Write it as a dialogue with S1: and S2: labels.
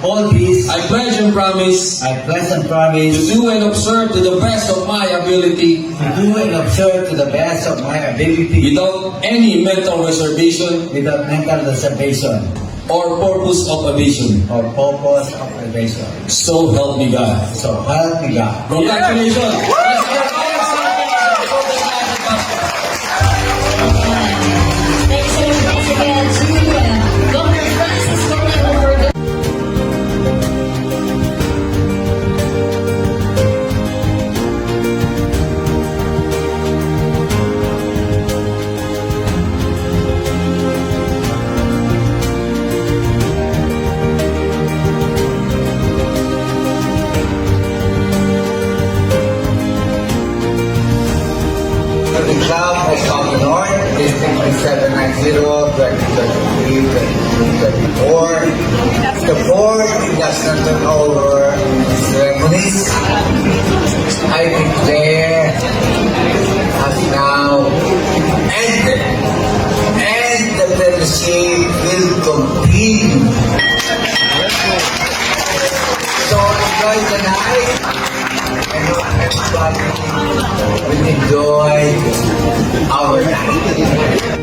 S1: All this,
S2: I pledge and promise
S1: I pledge and
S2: to
S1: promise
S2: do and observe to the best of my ability
S1: to do and observe to the best of my ability
S2: without any mental reservation
S1: without mental reservation
S2: or purpose of evasion.
S1: or purpose of evasion.
S2: So help me God.
S1: So help me God.
S2: Congratulations!
S3: Thanks so much once again to Dr. Francis Cornell for the
S1: The club of South North, District 790, 2023-2024. The board does not turn over ceremonies. I declare has now ended, and the premiership will continue. So enjoy the night. And everybody will enjoy our night.